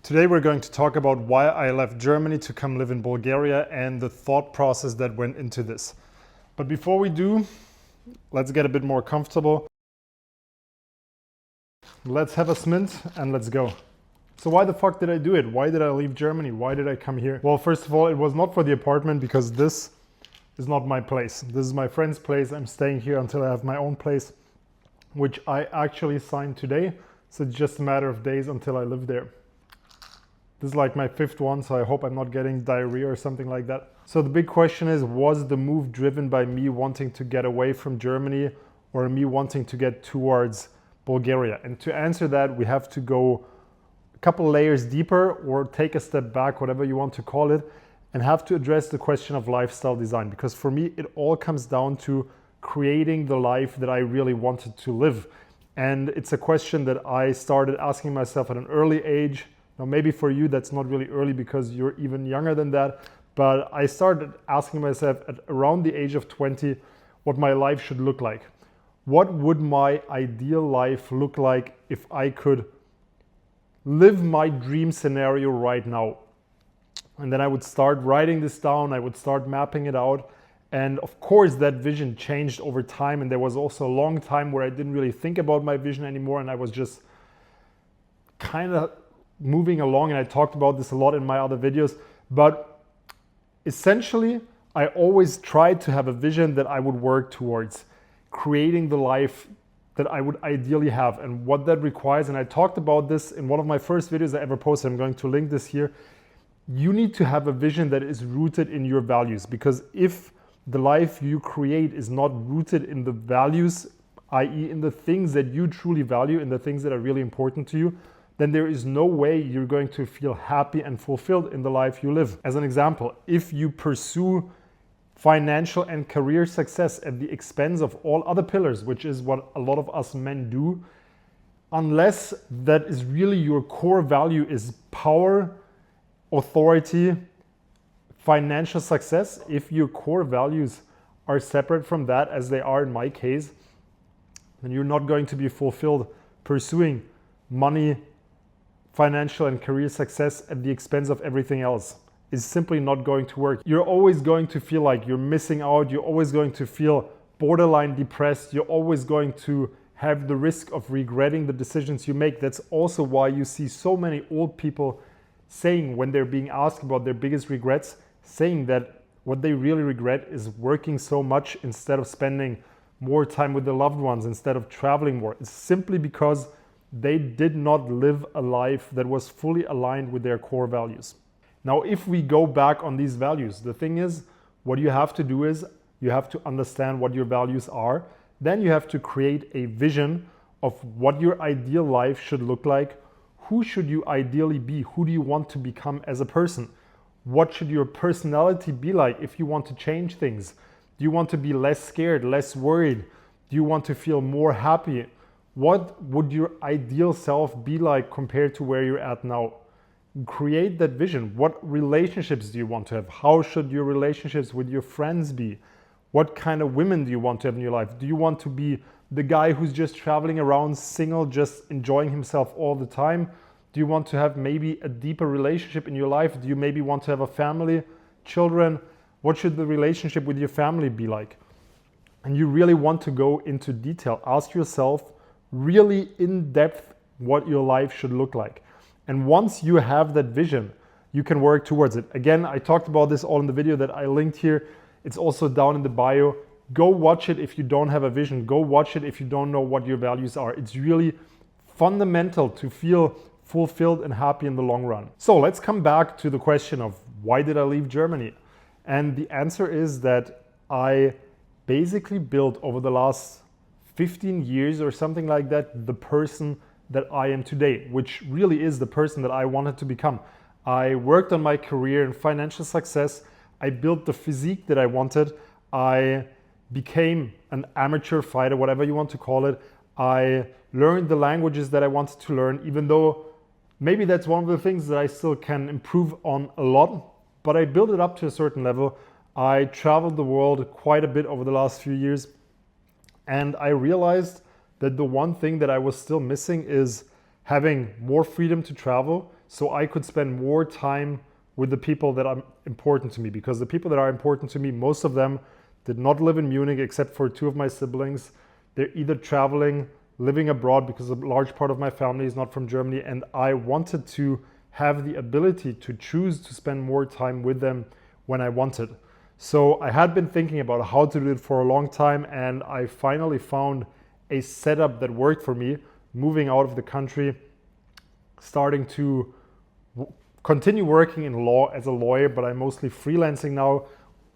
Today we're going to talk about why I left Germany to come live in Bulgaria and the thought process that went into this. But before we do, let's get a bit more comfortable. Let's have a smint and let's go. So why the fuck did I do it? Why did I leave Germany? Why did I come here? Well, first of all, it was not for the apartment because this is not my place. This is my friend's place. I'm staying here until I have my own place, which I actually signed today. So it's just a matter of days until I live there. This is like my fifth one, so I hope I'm not getting diarrhea or something like that. So the big question is, was the move driven by me wanting to get away from Germany or me wanting to get towards Bulgaria? And to answer that, we have to go a couple layers deeper or take a step back, whatever you want to call it, and have to address the question of lifestyle design. Because for me, it all comes down to creating the life that I really wanted to live. And it's a question that I started asking myself at an early age. Now, maybe for you, that's not really early because you're even younger than that. But I started asking myself at around the age of 20 what my life should look like. What would my ideal life look like if I could live my dream scenario right now? And then I would start writing this down. I would start mapping it out. And of course, that vision changed over time. And there was also a long time where I didn't really think about my vision anymore. And I was just kind of moving along, and I talked about this a lot in my other videos, but essentially I always tried to have a vision that I would work towards, creating the life that I would ideally have and what that requires. And I talked about this in one of my first videos I ever posted. I'm going to link this here. You need to have a vision that is rooted in your values, because if the life you create is not rooted in the values, i.e. in the things that you truly value and the things that are really important to you, then there is no way you're going to feel happy and fulfilled in the life you live. As an example, if you pursue financial and career success at the expense of all other pillars, which is what a lot of us men do, unless that is really your core value is power, authority, financial success, if your core values are separate from that, as they are in my case, then you're not going to be fulfilled pursuing money, financial and career success at the expense of everything else. Is simply not going to work. You're always going to feel like you're missing out. You're always going to feel borderline depressed. You're always going to have the risk of regretting the decisions you make. That's also why you see so many old people saying, when they're being asked about their biggest regrets, saying that what they really regret is working so much instead of spending more time with their loved ones, instead of traveling more. It's simply because they did not live a life that was fully aligned with their core values. Now, if we go back on these values, the thing is, what you have to do is you have to understand what your values are. Then you have to create a vision of what your ideal life should look like. Who should you ideally be? Who do you want to become as a person? What should your personality be like if you want to change things? Do you want to be less scared, less worried? Do you want to feel more happy? What would your ideal self be like compared to where you're at now? Create that vision. What relationships do you want to have? How should your relationships with your friends be? What kind of women do you want to have in your life? Do you want to be the guy who's just traveling around single, just enjoying himself all the time? Do you want to have maybe a deeper relationship in your life? Do you maybe want to have a family, children? What should the relationship with your family be like? And you really want to go into detail. Ask yourself really in depth what your life should look like. And once you have that vision, you can work towards it. Again, I talked about this all in the video that I linked here. It's also down in the bio. Go watch it if you don't have a vision. Go watch it if you don't know what your values are. It's really fundamental to feel fulfilled and happy in the long run. So let's come back to the question of why did I leave Germany? And the answer is that I basically built over the last 15 years or something like that, the person that I am today, which really is the person that I wanted to become. I worked on my career in financial success. I built the physique that I wanted. I became an amateur fighter, whatever you want to call it. I learned the languages that I wanted to learn, even though maybe that's one of the things that I still can improve on a lot, but I built it up to a certain level. I traveled the world quite a bit over the last few years. And I realized that the one thing that I was still missing is having more freedom to travel, so I could spend more time with the people that are important to me, because the people that are important to me, most of them did not live in Munich except for 2 of my siblings. They're either traveling, living abroad, because a large part of my family is not from Germany, and I wanted to have the ability to choose to spend more time with them when I wanted. So I had been thinking about how to do it for a long time, and I finally found a setup that worked for me, moving out of the country, starting to continue working in law as a lawyer, but I'm mostly freelancing now,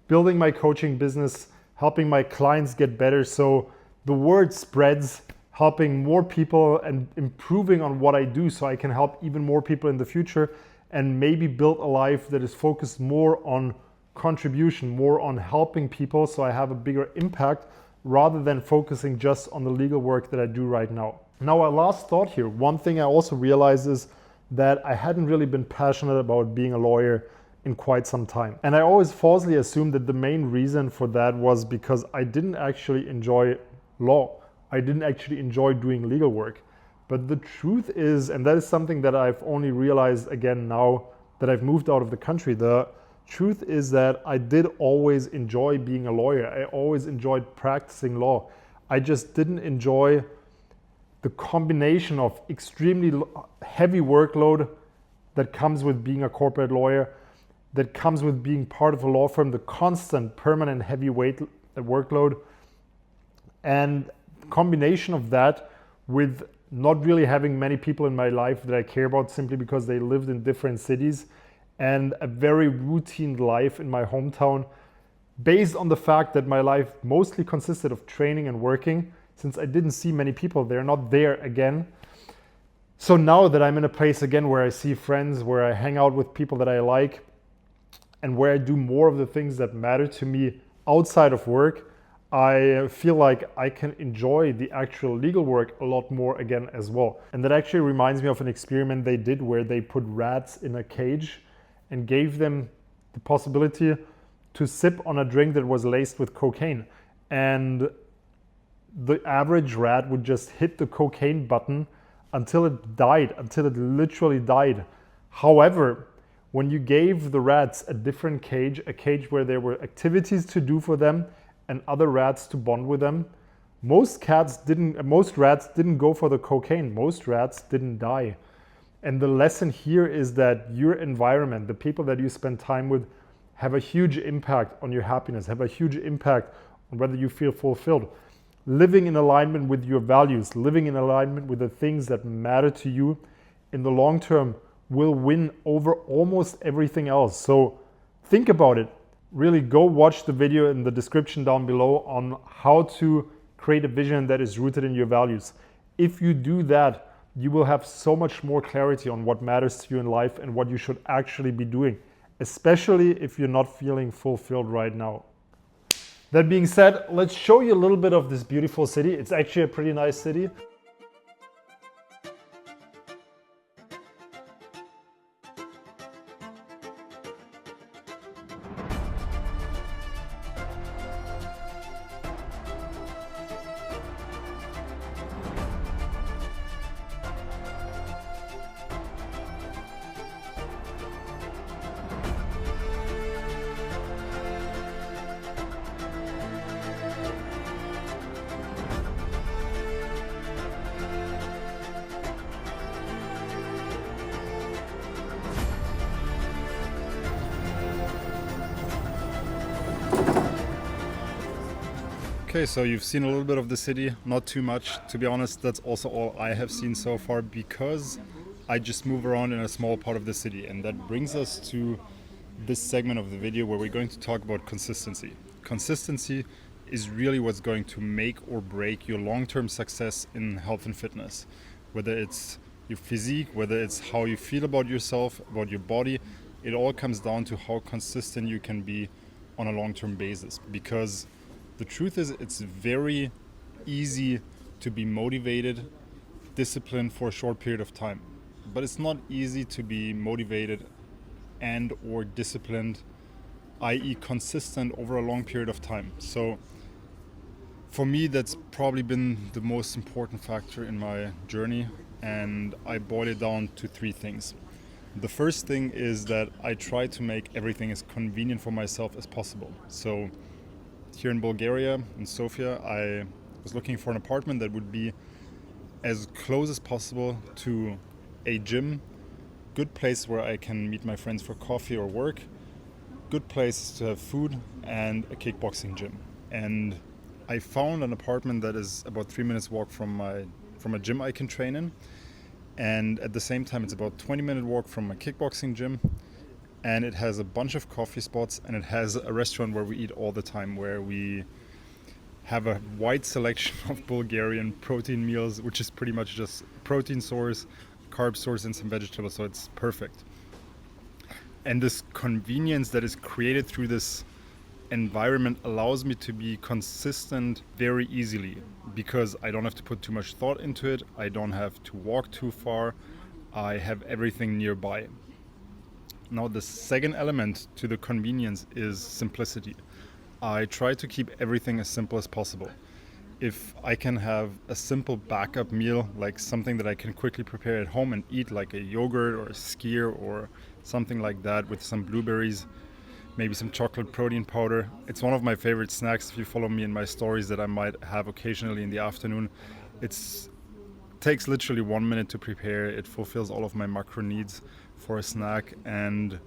building my coaching business, helping my clients get better. So the word spreads, helping more people and improving on what I do so I can help even more people in the future, and maybe build a life that is focused more on contribution, more on helping people, so I have a bigger impact rather than focusing just on the legal work that I do right now. Now, a last thought here. One thing I also realized is that I hadn't really been passionate about being a lawyer in quite some time. And I always falsely assumed that the main reason for that was because I didn't actually enjoy law. I didn't actually enjoy doing legal work. But the truth is, and that is something that I've only realized again now that I've moved out of the country, the truth is that I did always enjoy being a lawyer. I always enjoyed practicing law. I just didn't enjoy the combination of extremely heavy workload that comes with being a corporate lawyer, that comes with being part of a law firm, the constant, permanent, heavyweight workload, and combination of that with not really having many people in my life that I care about simply because they lived in different cities, and a very routine life in my hometown based on the fact that my life mostly consisted of training and working. Since I didn't see many people, they're not there again. So now that I'm in a place again where I see friends, where I hang out with people that I like, and where I do more of the things that matter to me outside of work, I feel like I can enjoy the actual legal work a lot more again as well. And that actually reminds me of an experiment they did where they put rats in a cage and gave them the possibility to sip on a drink that was laced with cocaine. And the average rat would just hit the cocaine button until it died, until it literally died. However, when you gave the rats a different cage, a cage where there were activities to do for them and other rats to bond with them, most rats didn't go for the cocaine. Most rats didn't die. And the lesson here is that your environment, the people that you spend time with, have a huge impact on your happiness, have a huge impact on whether you feel fulfilled. Living in alignment with your values, living in alignment with the things that matter to you in the long term will win over almost everything else. So think about it. Really go watch the video in the description down below on how to create a vision that is rooted in your values. If you do that, you will have so much more clarity on what matters to you in life and what you should actually be doing, especially if you're not feeling fulfilled right now. That being said, let's show you a little bit of this beautiful city. It's actually a pretty nice city. Okay, so you've seen a little bit of the city, not too much. To be honest, that's also all I have seen so far because I just move around in a small part of the city. And that brings us to this segment of the video where we're going to talk about consistency. Consistency is really what's going to make or break your long-term success in health and fitness. Whether it's your physique, whether it's how you feel about yourself, about your body, it all comes down to how consistent you can be on a long-term basis. Because the truth is, it's very easy to be motivated, disciplined for a short period of time. But it's not easy to be motivated and or disciplined, i.e. consistent over a long period of time. So for me, that's probably been the most important factor in my journey. And I boil it down to 3 things. The first thing is that I try to make everything as convenient for myself as possible. So here in Bulgaria, in Sofia, I was looking for an apartment that would be as close as possible to a gym, good place where I can meet my friends for coffee or work, good place to have food, and a kickboxing gym. And I found an apartment that is about 3 minutes walk from a gym I can train in. And at the same time, it's about 20-minute walk from my kickboxing gym. And it has a bunch of coffee spots, and it has a restaurant where we eat all the time, where we have a wide selection of Bulgarian protein meals, which is pretty much just protein source, carb source, and some vegetables. So it's perfect. And this convenience that is created through this environment allows me to be consistent very easily, because I don't have to put too much thought into it. I don't have to walk too far. I have everything nearby. Now, the second element to the convenience is simplicity. I try to keep everything as simple as possible. If I can have a simple backup meal, like something that I can quickly prepare at home and eat, like a yogurt or a skyr or something like that with some blueberries, maybe some chocolate protein powder. It's one of my favorite snacks if you follow me in my stories that I might have occasionally in the afternoon. It takes literally 1 minute to prepare. It fulfills all of my macro needs for a snack, and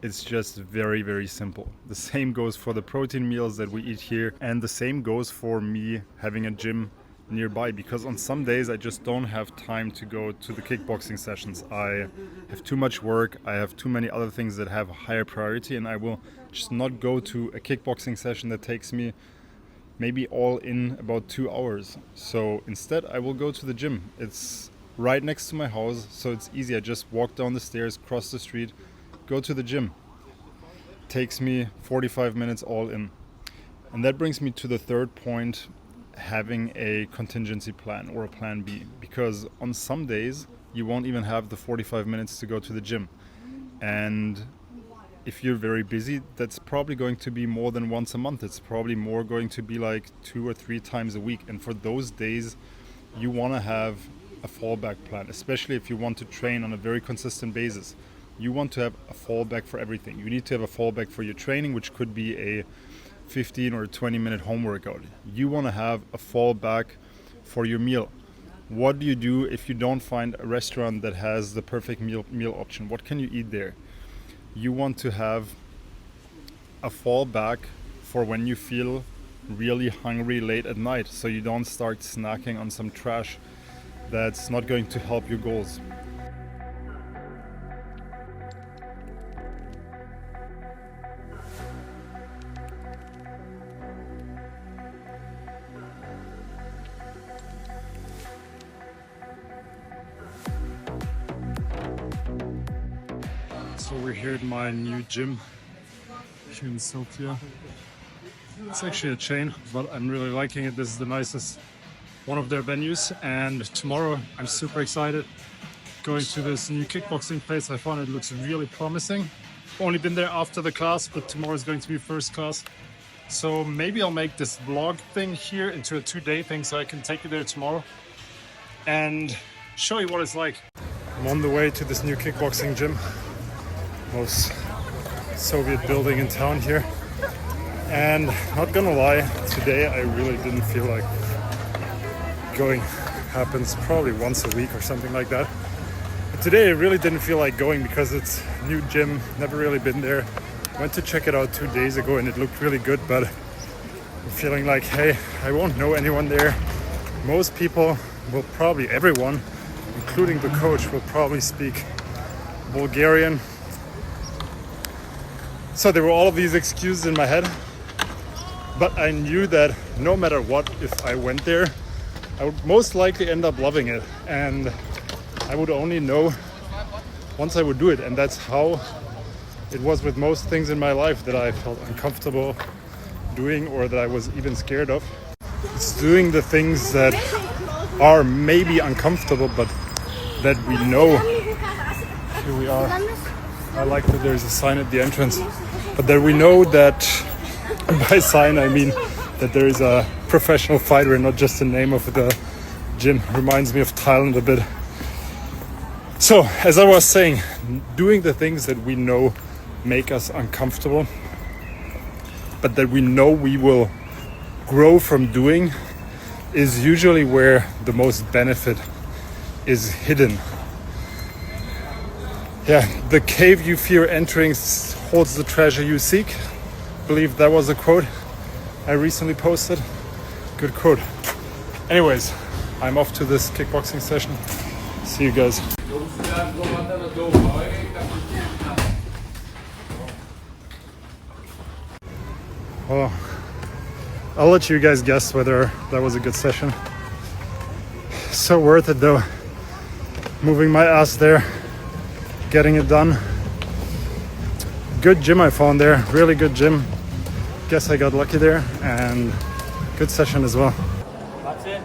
it's just very, very simple. The same goes for the protein meals that we eat here, and the same goes for me having a gym nearby, because on some days I just don't have time to go to the kickboxing sessions. I have too much work, I have too many other things that have a higher priority, and I will just not go to a kickboxing session that takes me maybe all in about 2 hours. So instead I will go to the gym. It's right next to my house, so it's easy. I just walk down the stairs, cross the street, go to the gym. Takes me 45 minutes all in. And that brings me to the third point, having a contingency plan or a plan B, because on some days you won't even have the 45 minutes to go to the gym. And if you're very busy, that's probably going to be more than once a month. It's probably more going to be like 2 or 3 times a week. And for those days, you want to have a fallback plan, especially if you want to train on a very consistent basis. You want to have a fallback for everything. You need to have a fallback for your training, which could be a 15 or 20-minute home workout. You want to have a fallback for your meal. What do you do if you don't find a restaurant that has the perfect meal option? What can you eat there? You want to have a fallback for when you feel really hungry late at night, so you don't start snacking on some trash that's not going to help your goals. So we're here at my new gym here in Sofia. It's actually a chain, but I'm really liking it. This is the nicest one of their venues, and tomorrow I'm super excited going to this new kickboxing place. I found it looks really promising. Only been there after the class, but tomorrow is going to be first class. So maybe I'll make this vlog thing here into a 2-day thing so I can take you there tomorrow and show you what it's like. I'm on the way to this new kickboxing gym. Most Soviet building in town here, and not gonna lie, today I really didn't feel like going. Happens probably once a week or something like that, but today I really didn't feel like going because it's a new gym, never really been there. Went to check it out 2 days ago and it looked really good, but I'm feeling like, hey, I won't know anyone there. Most people will probably, everyone including the coach, will probably speak Bulgarian. So there were all of these excuses in my head, but I knew that no matter what, if I went there, I would most likely end up loving it, and I would only know once I would do it. And that's how it was with most things in my life that I felt uncomfortable doing or that I was even scared of. It's doing the things that are maybe uncomfortable, but that we know. Here we are. I like that there's a sign at the entrance, but that we know that, by sign I mean that there is a professional fighter and not just the name of the gym. Reminds me of Thailand a bit. So, as I was saying, doing the things that we know make us uncomfortable, but that we know we will grow from doing, is usually where the most benefit is hidden. Yeah, the cave you fear entering holds the treasure you seek. I believe that was a quote I recently posted. Good quote. Anyways, I'm off to this kickboxing session. See you guys. Well, I'll let you guys guess whether that was a good session. So worth it though. Moving my ass there, getting it done. Good gym I found there, really good gym. Guess I got lucky there, and good session as well. That's it.